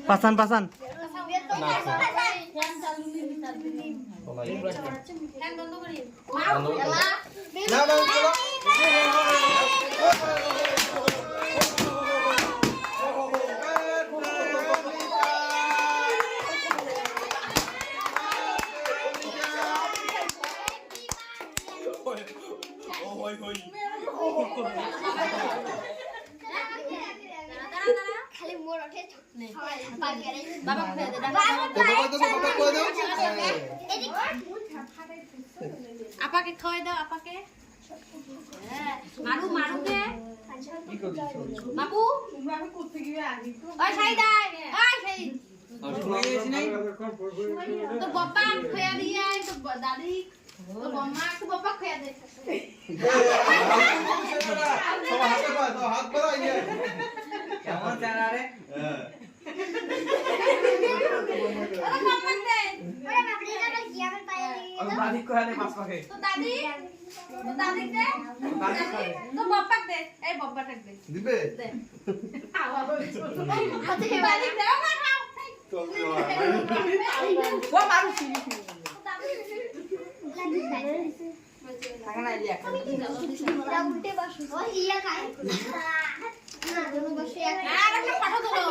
পাসান পাসান খালি মোর ওঠে বাবা আপাকে খাওয়াই দাও আপাকে মারু মারুকে বাবু ওই সাইদা ওই সাইদ তো বাবা খায়া দিয়া তো দাদি তো মামা তো বাবা খায়া দে হাত বাড়াই দে কেমন জানা রে ওরে মামা দে ওরে বাবরি না কি আমার পায়ে আর দাদি কোয়ালে মাছ পাকে তো দাদি দে তো বাবা দে এই বাবা টাক দে দিবে দে দাদি দে আমার খাও ও মারু সিনি উল্টে বসো ইয়া খায় না বসে একটা ফটো তোলো